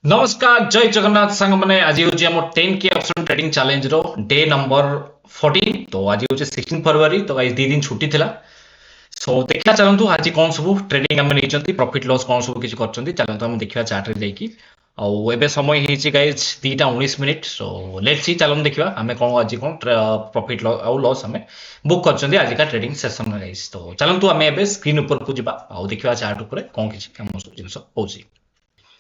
नमस्कार जय जगन्नाथ सांग मैंने आज हूँ आम 10K ऑप्शन ट्रेडिंग चैलेंज रो डे नंबर 14 तो आज हूँ 16 फरवरी तो आज 2 दिन छुट्टी थिला सो देखा चलतु आज कौन सब ट्रेडिंग आम नहीं प्रॉफिट लॉस कौन सब किसी कर चलतु आम देखा चार्ट रे जाइए आउ समय होती गाइज 2:19 सो लेट्स सी चलन देखा आम कौन आज कौन प्रॉफिट आउ लॉस आम बुक कर आज का ट्रेडिंग सेशन गाइज तो चलतु आम ए स्क्रीन ऊपर को जावा आउ देखा चार्ट उपर कौन किसी कम सब जिन हो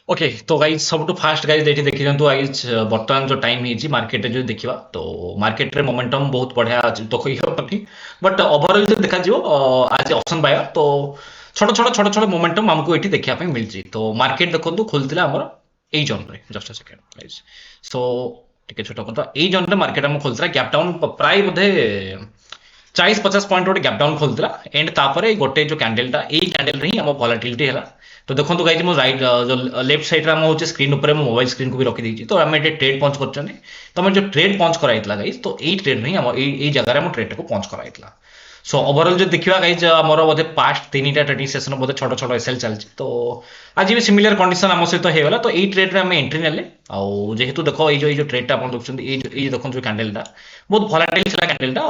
ओके तो गाइज सब फास्ट गाइज ये देखी दिखाँ गाइज बर्तमान जो टाइम हो मार्केट जो देखा तो मार्केट रे मोमेंटम बहुत बढ़िया तो कही हेनी बट ओवरऑल जो देखा आज ऑप्शन बायर तो छोट छोट छोट छोट मोमेंटम आमको ये देखा मिलती तो मार्केट देखो खोलता आमर यही जोन में जस्ट सेकेंड गाइज सो टे छोट कथा यही जोन में मार्केट आम खोलता गैप डाउन प्राय बोधे 40-50 पॉइंट गोटे गैप डाउन खोलता एंड तापर गोटे जो कैंडलटा यही कैंडल ही आम वॉलेटिलिटी है तो देखो गाइज मो राइट जो लेफ्ट साइड रे हो स्क्रीन ऊपर मोबाइल स्क्रीन को भी रखी देती तो आम ट्रेड पंच कर तो आम जो ट्रेड पंच कराइला गाइज तो यही ट्रेड ही यही जगह ट्रेड को पंच कराइला सो ओवरऑल जो देखा गाइज आमर बोधे पास्ट 3टा ट्रेडिंग सेशन बोधे छोट छोट एसएल चलती तो आज भी सिमिलर कंडीशन आम सहित होगा तो यही ट्रेड में आम एंट्री ने जेहेतु देख ये ट्रेडटा आप देखते देखो जो कैंडलटा बहुत भलाटाइल कैंडलटा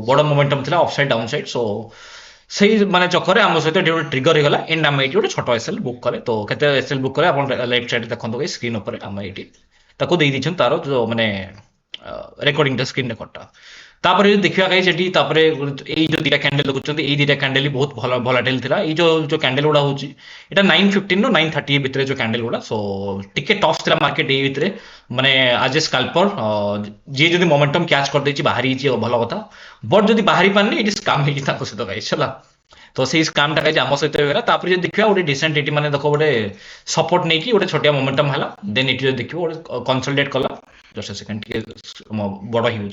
बड़ मोमेंटम था अपसाइड डाउन साइड सो से माने चक्कर आम सहित ट्रिगर होगा एंड आम ये गोटे छोट एसएल बुक करे तो केते एसएल बुक करे आप लेफ्ट साइड देखो स्क्रीन उपर आम ये तार जो माने रेकर्डिंग स्क्रीन रेकर्डटा तापर जो देखा गाइज ये जो दुटा कैंडल देखुं ये दुटा कैंडल बहुत भल भलाटाइल था ये जो कैंडल गुड़ा हूँ यहाँ 9:15 ରୁ 9:30 भितर जो कैंडल गुड़ा सो टिके टफ था मार्केट ये भितर माने आज ए स्काल्पर जी जो मोमेंटम कैच कर देछि बाहरी भल कथा बट जब बाहरी पानी ये स्काम हो सहित गाइज है तो से स्कामटा गाइज आम सहित होगा तापर जो देखा गोटे डिसेंट ये मैंने देखो गोटे सपोर्ट नहीं कि गोटे छोटिया मोमेंटम है देन ये देखो गोटे कंसोलिडेट कला जस्ट सेकेंड बड़ हो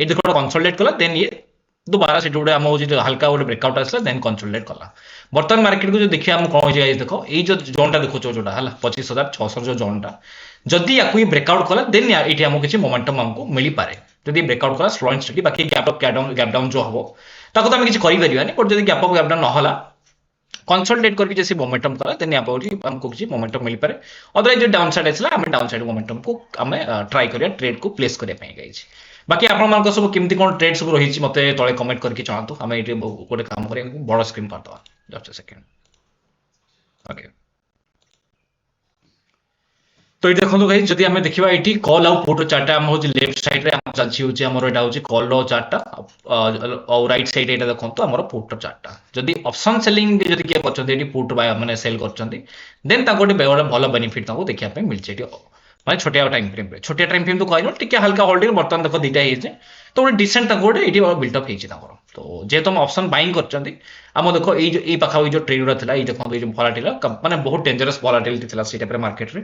देखो कंसोलिडेट कला देन ये दोबारा से गोटे आम हल्का गोटे ब्रेकआउट आसला देन कंसोलिडेट कला बर्तमान मार्केट को जो देखिए आम कौन हो देखो ये जो जोनटा देखो जोटा है 25,600 जो जोनटा जदि या ब्रेकआउट कला देन ये आम किसी मोमेंटम आमको मिल पारे जब ब्रेकआउट कला स्लो एंड स्टडी बाकी गैप डाउन जो हम ताको तो आम किसी करें बट जब गैप डाउन ना कंसोलिडेट करके जैसे मोमेंटम कला देन हमको किसी मोमेंटम मिल पारे अदरवाइज जो डाउन साइड आसला आम डाउन साइड मोमेंटम को आम ट्राई करिया ट्रेड को प्लेस करने गाइज बाकी आप सब केमती कौन ट्रेड सब रही मत तले कमेंट करके चाहतु आम ये गोटे काम कर बड़ स्क्रीन करदे जस्ट सेकेंड ओके तो ये देखो गाइज जदि आम देखा ये कल आउ पुट चार्टा आम हूँ लेफ्ट साइड रे चलती हूँ यहाँ हूँ कल चार्टा और राइट साइड ये देखो आम पुट चार्टा जदि ऑप्शन सेलिंग जदि किए कर पुट मैंने सेल कर देन गोटे भल बेनिफिट देखा मिलছে मैं छोटिया टाइम फ्रेम तो कह टे हल्का होल्डिंग बर्तमान देखो दुटा हो तो गोटे डिसेंट गोटे ये बिल्टअप हो तो जेहेतु हम ऑप्शन बाइंग कर देखो ये पाखा जो ट्रेड गुड़ा ये देखो ये भलाटिल माने बहुत डेंजरस भलाटिलिटी था से मार्केट रे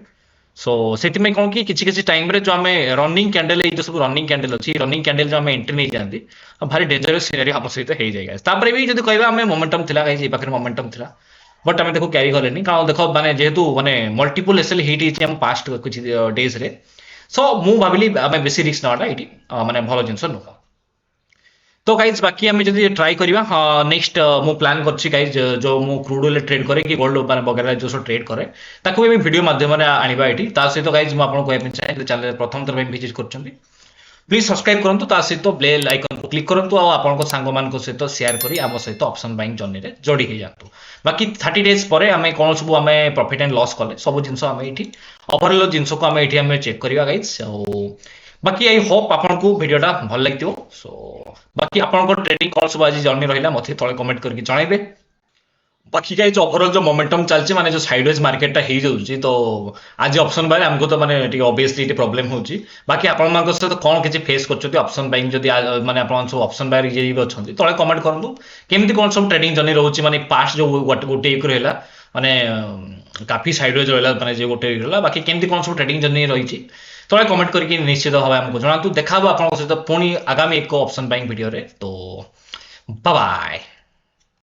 सो से कौन कि किसी टाइम रे जो आम रनिंग कैंडल ये सब रनिंग कैंडल अच्छी रनिंग कैंडल जो आम एंट्री नहीं जाती भारी डेंजरस सिनेरियो हम सहित हो जाए भी जब कह मोमेंटम था ये पाखे मोमेंटम था बट आम देखो क्यारी करेनि कारण देखो माने जेहेतु माने मल्टीपल एसएल हिट होती हम पास्ट कुछ डेज रे सो मु भाविली आम बेसी रिस्क नाटा ये माने भल जिनस नुह तो गाइज बाकी आम जब ट्राई करवा नेक्स्ट मु प्लान कर गाइज जो मु क्रूड ऑयल ट्रेड करे कि गोल्ड वगैरह जो सब ट्रेड करे ताको भी वीडियो माध्यम आनिबा ये सहित गाइज मुझे कहना चाहिए चैनल प्रथम थर विजिट कर प्लीज सब्सक्राइब करूँ सहित बेल आइकन को क्लिक करूँ और आप सांग मान सहित शेयर करी आम सहित ऑप्शन बाइंग जर्नी रे जोड़ी हो जातु बाकी 30 डेज पर आम कौन सब आम प्रॉफिट एंड लॉस कले सब जिन ये ओवरऑल जिन को आम ये चेक करवा गाइज बाकी आई होप आपको वीडियोटा भल लगे सो बाकी आप ट्रेडिंग कौन सब आज जर्नी रहा मत तले कमेंट करके जनइबे बाकी का जो ओवरऑल जो मोमेंटम चलती माने जो साइडवेज मार्केटा हो जाऊँगी तो आज ऑप्शन बाय आमको तो माने ऑब्वियसली प्रॉब्लम हो बाकी आप सहित कौन किसी फेस कर ऑप्शन बाइंग जब माने आप सब ऑप्शन बायर ये भी अच्छा तले कमेंट करूँ केमती कौन सब ट्रेडिंग जर्नी रोचे माने पास्ट जो गोटे रहा माने काफी साइडवेज रहा माने जो गोटे रहा बाकी केमती कौन सब ट्रेडिंग जर्नी रही तले कमेंट करके निश्चित भाव आमको जनातु देखा आप सहित पुणी आगामी एक ऑप्शन बाइंग वीडियो रे तो बाय बाय।